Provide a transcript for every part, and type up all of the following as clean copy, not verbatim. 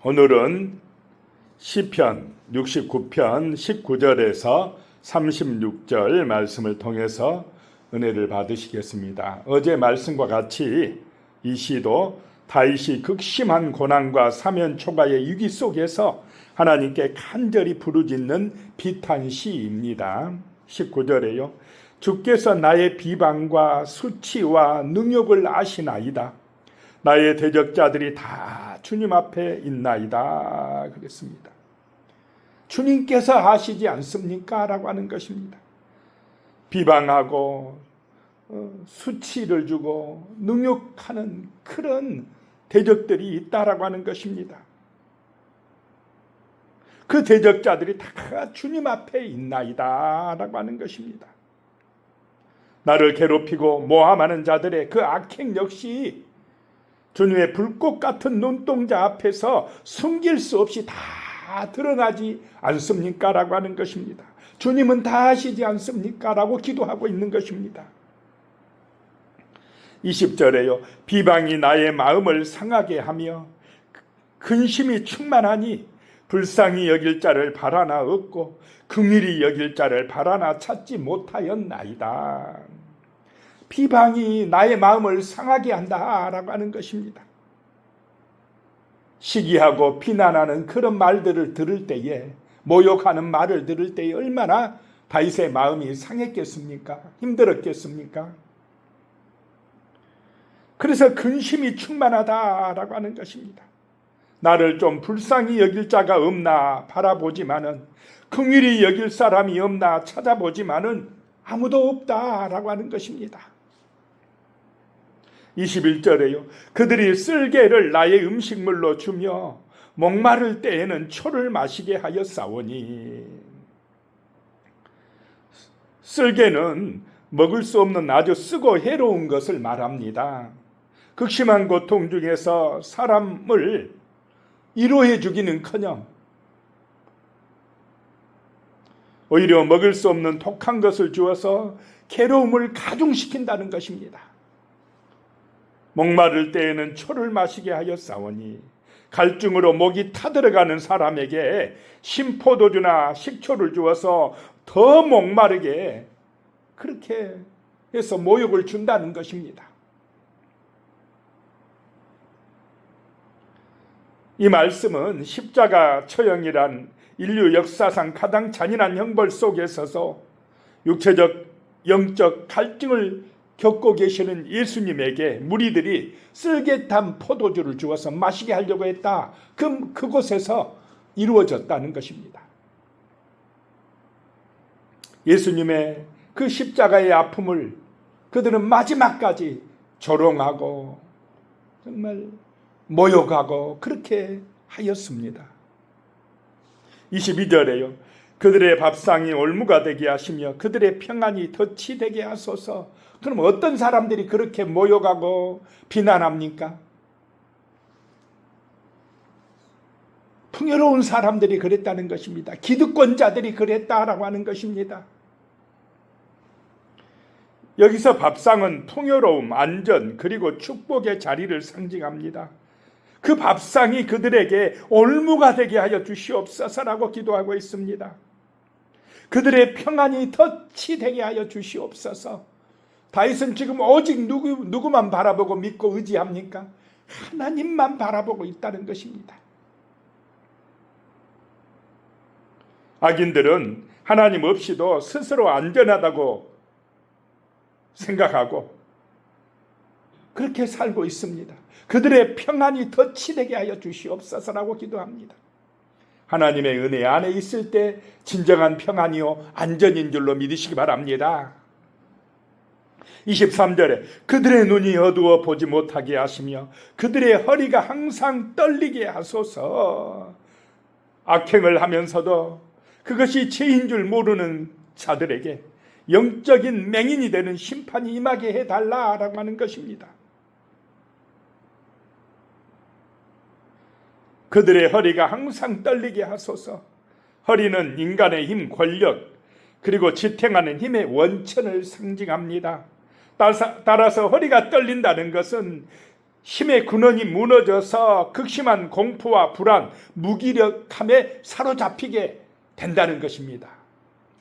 오늘은 시편 69편 19절에서 36절 말씀을 통해서 은혜를 받으시겠습니다. 어제 말씀과 같이 이 시도 다윗이 극심한 고난과 사면 초가의 위기 속에서 하나님께 간절히 부르짖는 비탄시입니다. 19절에요. 주께서 나의 비방과 수치와 능욕을 아시나이다. 나의 대적자들이 다 주님 앞에 있나이다. 그랬습니다. 주님께서 아시지 않습니까? 라고 하는 것입니다. 비방하고 수치를 주고 능욕하는 그런 대적들이 있다라고 하는 것입니다. 그 대적자들이 다 주님 앞에 있나이다 라고 하는 것입니다. 나를 괴롭히고 모함하는 자들의 그 악행 역시 주님의 불꽃 같은 눈동자 앞에서 숨길 수 없이 다 드러나지 않습니까? 라고 하는 것입니다. 주님은 다 아시지 않습니까? 라고 기도하고 있는 것입니다. 20절에요. 비방이 나의 마음을 상하게 하며 근심이 충만하니 불쌍히 여길 자를 바라나 얻고 긍휼히 여길 자를 바라나 찾지 못하였나이다. 비방이 나의 마음을 상하게 한다라고 하는 것입니다. 시기하고 비난하는 그런 말들을 들을 때에, 모욕하는 말을 들을 때에 얼마나 다윗의 마음이 상했겠습니까? 힘들었겠습니까? 그래서 근심이 충만하다라고 하는 것입니다. 나를 좀 불쌍히 여길 자가 없나 바라보지만은, 긍휼히 여길 사람이 없나 찾아보지만은 아무도 없다라고 하는 것입니다. 21절에요. 그들이 쓸개를 나의 음식물로 주며 목마를 때에는 초를 마시게 하였사오니. 쓸개는 먹을 수 없는 아주 쓰고 해로운 것을 말합니다. 극심한 고통 중에서 사람을 위로해 주기는커녕 오히려 먹을 수 없는 독한 것을 주어서 괴로움을 가중시킨다는 것입니다. 목마를 때에는 초를 마시게 하였사오니, 갈증으로 목이 타들어가는 사람에게 신포도주나 식초를 주어서 더 목마르게 그렇게 해서 모욕을 준다는 것입니다. 이 말씀은 십자가 처형이란 인류 역사상 가장 잔인한 형벌 속에 서서 육체적, 영적 갈증을 겪고 계시는 예수님에게 무리들이 쓸개탄 포도주를 주어서 마시게 하려고 했다. 그곳에서 이루어졌다는 것입니다. 예수님의 그 십자가의 아픔을 그들은 마지막까지 조롱하고 정말 모욕하고 그렇게 하였습니다. 22절에요. 그들의 밥상이 올무가 되게 하시며 그들의 평안이 덫이 되게 하소서. 그럼 어떤 사람들이 그렇게 모욕하고 비난합니까? 풍요로운 사람들이 그랬다는 것입니다. 기득권자들이 그랬다라고 하는 것입니다. 여기서 밥상은 풍요로움, 안전, 그리고 축복의 자리를 상징합니다. 그 밥상이 그들에게 올무가 되게 하여 주시옵소서라고 기도하고 있습니다. 그들의 평안이 덫이 되게 하여 주시옵소서. 다윗은 지금 오직 누구만 바라보고 믿고 의지합니까? 하나님만 바라보고 있다는 것입니다. 악인들은 하나님 없이도 스스로 안전하다고 생각하고 그렇게 살고 있습니다. 그들의 평안이 덫이 되게 하여 주시옵소서라고 기도합니다. 하나님의 은혜 안에 있을 때 진정한 평안이요 안전인 줄로 믿으시기 바랍니다. 23절에 그들의 눈이 어두워 보지 못하게 하시며 그들의 허리가 항상 떨리게 하소서. 악행을 하면서도 그것이 죄인 줄 모르는 자들에게 영적인 맹인이 되는 심판이 임하게 해달라라고 하는 것입니다. 그들의 허리가 항상 떨리게 하소서. 허리는 인간의 힘, 권력, 그리고 지탱하는 힘의 원천을 상징합니다. 따라서 허리가 떨린다는 것은 힘의 근원이 무너져서 극심한 공포와 불안, 무기력함에 사로잡히게 된다는 것입니다.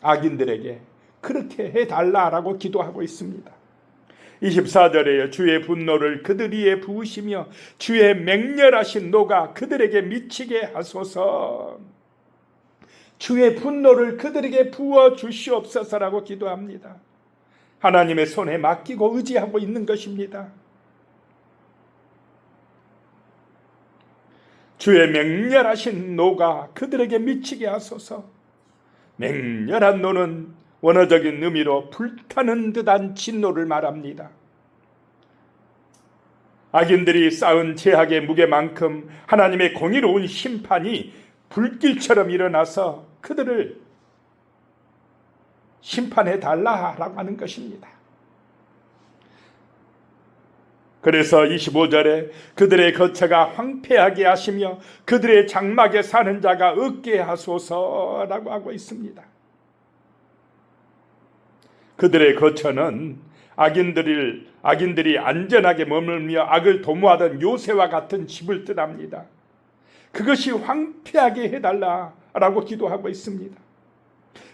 악인들에게 그렇게 해달라라고 기도하고 있습니다. 24절에요. 주의 분노를 그들 위에 부으시며 주의 맹렬하신 노가 그들에게 미치게 하소서. 주의 분노를 그들에게 부어 주시옵소서라고 기도합니다. 하나님의 손에 맡기고 의지하고 있는 것입니다. 주의 맹렬하신 노가 그들에게 미치게 하소서. 맹렬한 노는 원어적인 의미로 불타는 듯한 진노를 말합니다. 악인들이 쌓은 죄악의 무게만큼 하나님의 공의로운 심판이 불길처럼 일어나서 그들을 심판해 달라라고 하는 것입니다. 그래서 25절에 그들의 거처가 황폐하게 하시며 그들의 장막에 사는 자가 없게 하소서라고 하고 있습니다. 그들의 거처는 악인들이 안전하게 머물며 악을 도모하던 요새와 같은 집을 뜻합니다. 그것이 황폐하게 해달라라고 기도하고 있습니다.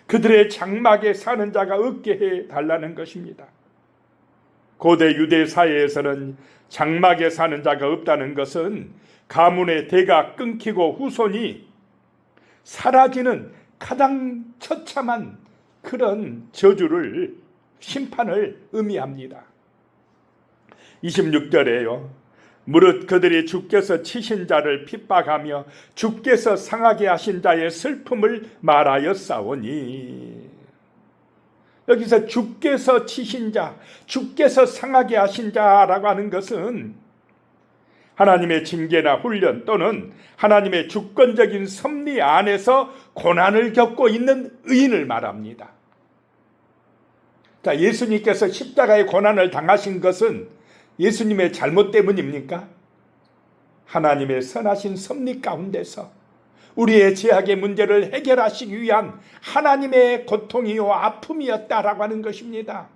그들의 장막에 사는 자가 없게 해달라는 것입니다. 고대 유대 사회에서는 장막에 사는 자가 없다는 것은 가문의 대가 끊기고 후손이 사라지는 가장 처참한 그런 저주를, 심판을 의미합니다. 26절에요. 무릇 그들이 주께서 치신 자를 핍박하며 주께서 상하게 하신 자의 슬픔을 말하였사오니. 여기서 주께서 치신 자, 주께서 상하게 하신 자라고 하는 것은 하나님의 징계나 훈련 또는 하나님의 주권적인 섭리 안에서 고난을 겪고 있는 의인을 말합니다. 자, 예수님께서 십자가의 고난을 당하신 것은 예수님의 잘못 때문입니까? 하나님의 선하신 섭리 가운데서 우리의 죄악의 문제를 해결하시기 위한 하나님의 고통이요 아픔이었다라고 하는 것입니다.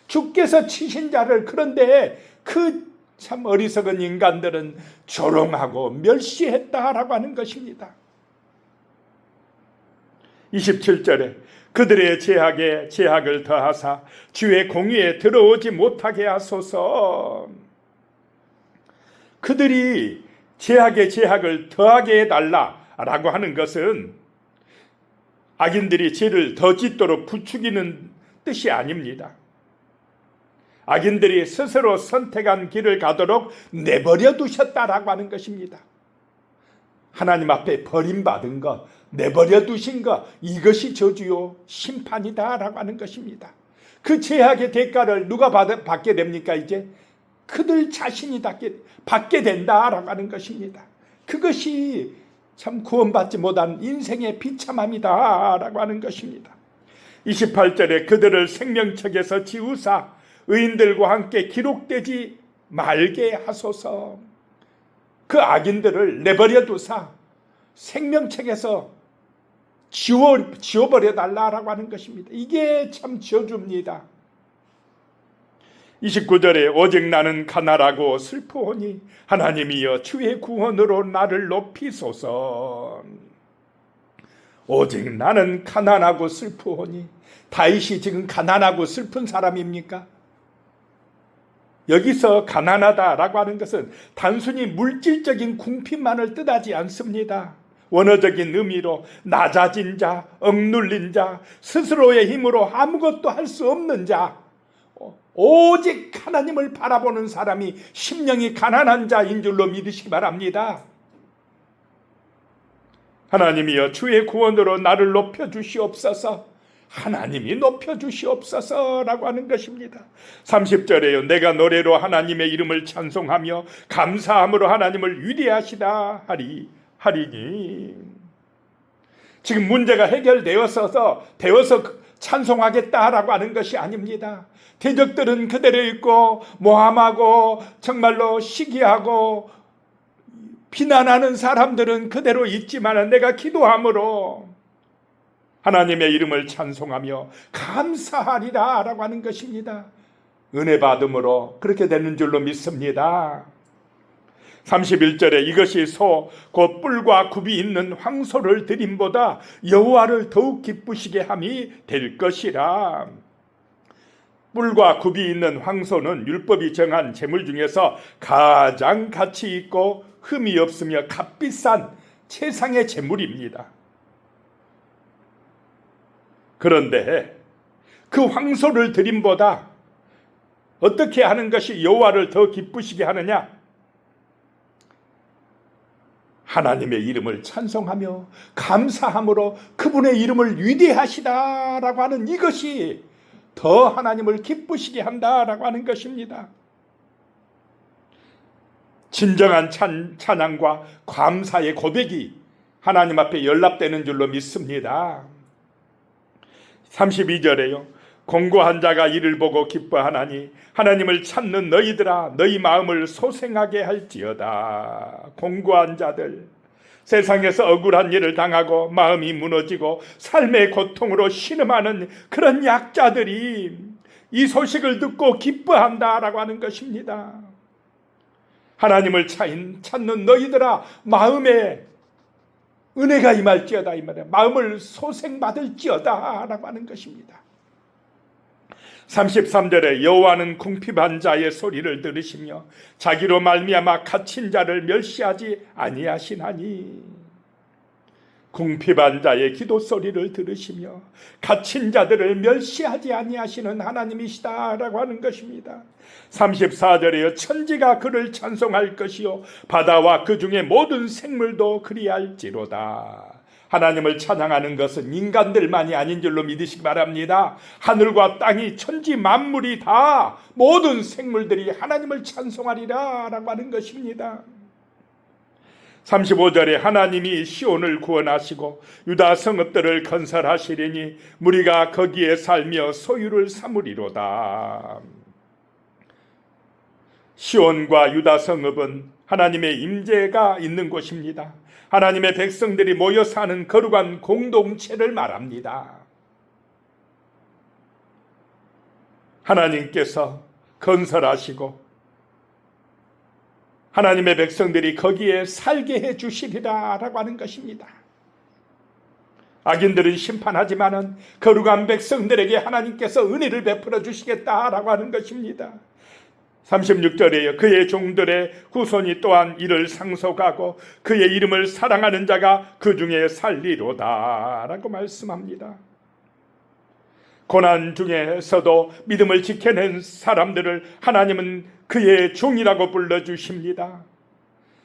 주께서 치신 자를, 그런데 그 참 어리석은 인간들은 조롱하고 멸시했다라고 하는 것입니다. 27절에 그들의 죄악에 죄악을 더하사 주의 공의에 들어오지 못하게 하소서. 그들이 죄악에 죄악을 더하게 해달라라고 하는 것은 악인들이 죄를 더 짓도록 부추기는 뜻이 아닙니다. 악인들이 스스로 선택한 길을 가도록 내버려 두셨다라고 하는 것입니다. 하나님 앞에 버림받은 것, 내버려 두신 것, 이것이 저주요 심판이다라고 하는 것입니다. 그 죄악의 대가를 누가 받게 됩니까? 이제 그들 자신이 받게 된다라고 하는 것입니다. 그것이 참 구원받지 못한 인생의 비참함이다라고 하는 것입니다. 28절에 그들을 생명책에서 지우사 의인들과 함께 기록되지 말게 하소서. 그 악인들을 내버려 두사 생명책에서 지워버려 달라라고 하는 것입니다. 이게 참 저주입니다. 29절에 오직 나는 가난하고 슬프오니 하나님이여 주의 구원으로 나를 높이소서. 오직 나는 가난하고 슬프오니, 다윗이 지금 가난하고 슬픈 사람입니까? 여기서 가난하다라고 하는 것은 단순히 물질적인 궁핍만을 뜻하지 않습니다. 원어적인 의미로 낮아진 자, 억눌린 자, 스스로의 힘으로 아무것도 할 수 없는 자, 오직 하나님을 바라보는 사람이 심령이 가난한 자인 줄로 믿으시기 바랍니다. 하나님이여 주의 구원으로 나를 높여주시옵소서. 하나님이 높여주시옵소서라고 하는 것입니다. 30절에요. 내가 노래로 하나님의 이름을 찬송하며 감사함으로 하나님을 위대하시다 하리니. 지금 문제가 해결되어서 찬송하겠다라고 하는 것이 아닙니다. 대적들은 그대로 있고 모함하고 정말로 시기하고 비난하는 사람들은 그대로 있지만 내가 기도함으로 하나님의 이름을 찬송하며 감사하리라 라고 하는 것입니다. 은혜 받음으로 그렇게 되는 줄로 믿습니다. 31절에 이것이 소 곧 뿔과 굽이 있는 황소를 드림보다 여호와를 더욱 기쁘시게 함이 될 것이라. 뿔과 굽이 있는 황소는 율법이 정한 제물 중에서 가장 가치 있고 흠이 없으며 값비싼 최상의 제물입니다. 그런데 그 황소를 드림보다 어떻게 하는 것이 여호와를 더 기쁘시게 하느냐? 하나님의 이름을 찬송하며 감사함으로 그분의 이름을 위대하시다라고 하는 이것이 더 하나님을 기쁘시게 한다라고 하는 것입니다. 진정한 찬양과 감사의 고백이 하나님 앞에 연락되는 줄로 믿습니다. 32절에요. 공고한 자가 이를 보고 기뻐하나니 하나님을 찾는 너희들아 너희 마음을 소생하게 할지어다. 공고한 자들, 세상에서 억울한 일을 당하고 마음이 무너지고 삶의 고통으로 신음하는 그런 약자들이 이 소식을 듣고 기뻐한다라고 하는 것입니다. 하나님을 찾는 너희들아 마음에 은혜가 임할지어다, 이 말이야. 마음을 소생받을지어다 라고 하는 것입니다. 33절에 여호와는 궁핍한 자의 소리를 들으시며 자기로 말미암아 갇힌 자를 멸시하지 아니하시나니. 궁핍한 자의 기도 소리를 들으시며 갇힌 자들을 멸시하지 아니하시는 하나님이시다라고 하는 것입니다. 34절에요. 천지가 그를 찬송할 것이요 바다와 그 중에 모든 생물도 그리할지로다. 하나님을 찬양하는 것은 인간들만이 아닌 줄로 믿으시기 바랍니다. 하늘과 땅이 천지 만물이 다 모든 생물들이 하나님을 찬송하리라 라고 하는 것입니다. 35절에 하나님이 시온을 구원하시고 유다 성읍들을 건설하시리니 무리가 거기에 살며 소유를 삼으리로다. 시온과 유다 성읍은 하나님의 임재가 있는 곳입니다. 하나님의 백성들이 모여 사는 거룩한 공동체를 말합니다. 하나님께서 건설하시고 하나님의 백성들이 거기에 살게 해주시리라 라고 하는 것입니다. 악인들은 심판하지만은 거룩한 백성들에게 하나님께서 은혜를 베풀어 주시겠다라고 하는 것입니다. 36절에요. 그의 종들의 후손이 또한 이를 상속하고 그의 이름을 사랑하는 자가 그 중에 살리로다 라고 말씀합니다. 고난 중에서도 믿음을 지켜낸 사람들을 하나님은 그의 종이라고 불러주십니다.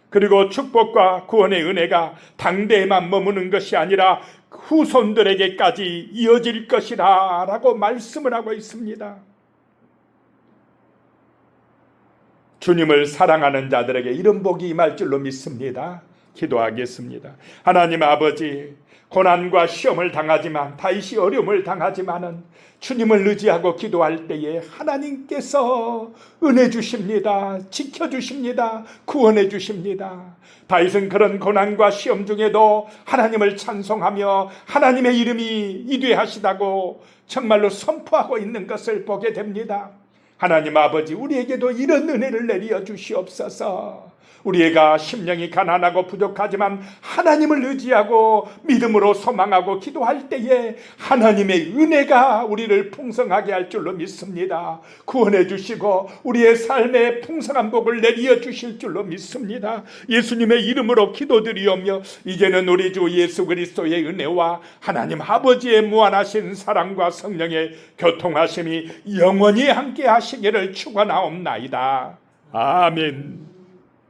그리고 축복과 구원의 은혜가 당대에만 머무는 것이 아니라 후손들에게까지 이어질 것이라 라고 말씀을 하고 있습니다. 주님을 사랑하는 자들에게 이런 복이 임할 줄로 믿습니다. 기도하겠습니다. 하나님 아버지, 고난과 시험을 당하지만 다윗이 어려움을 당하지만은 주님을 의지하고 기도할 때에 하나님께서 은혜 주십니다. 지켜주십니다. 구원해 주십니다. 다윗은 그런 고난과 시험 중에도 하나님을 찬송하며 하나님의 이름이 위대하시다고 정말로 선포하고 있는 것을 보게 됩니다. 하나님 아버지, 우리에게도 이런 은혜를 내려 주시옵소서. 우리가 심령이 가난하고 부족하지만 하나님을 의지하고 믿음으로 소망하고 기도할 때에 하나님의 은혜가 우리를 풍성하게 할 줄로 믿습니다. 구원해 주시고 우리의 삶에 풍성한 복을 내려 주실 줄로 믿습니다. 예수님의 이름으로 기도드리오며 이제는 우리 주 예수 그리스도의 은혜와 하나님 아버지의 무한하신 사랑과 성령의 교통하심이 영원히 함께 하시기를 축원하옵나이다. 아멘.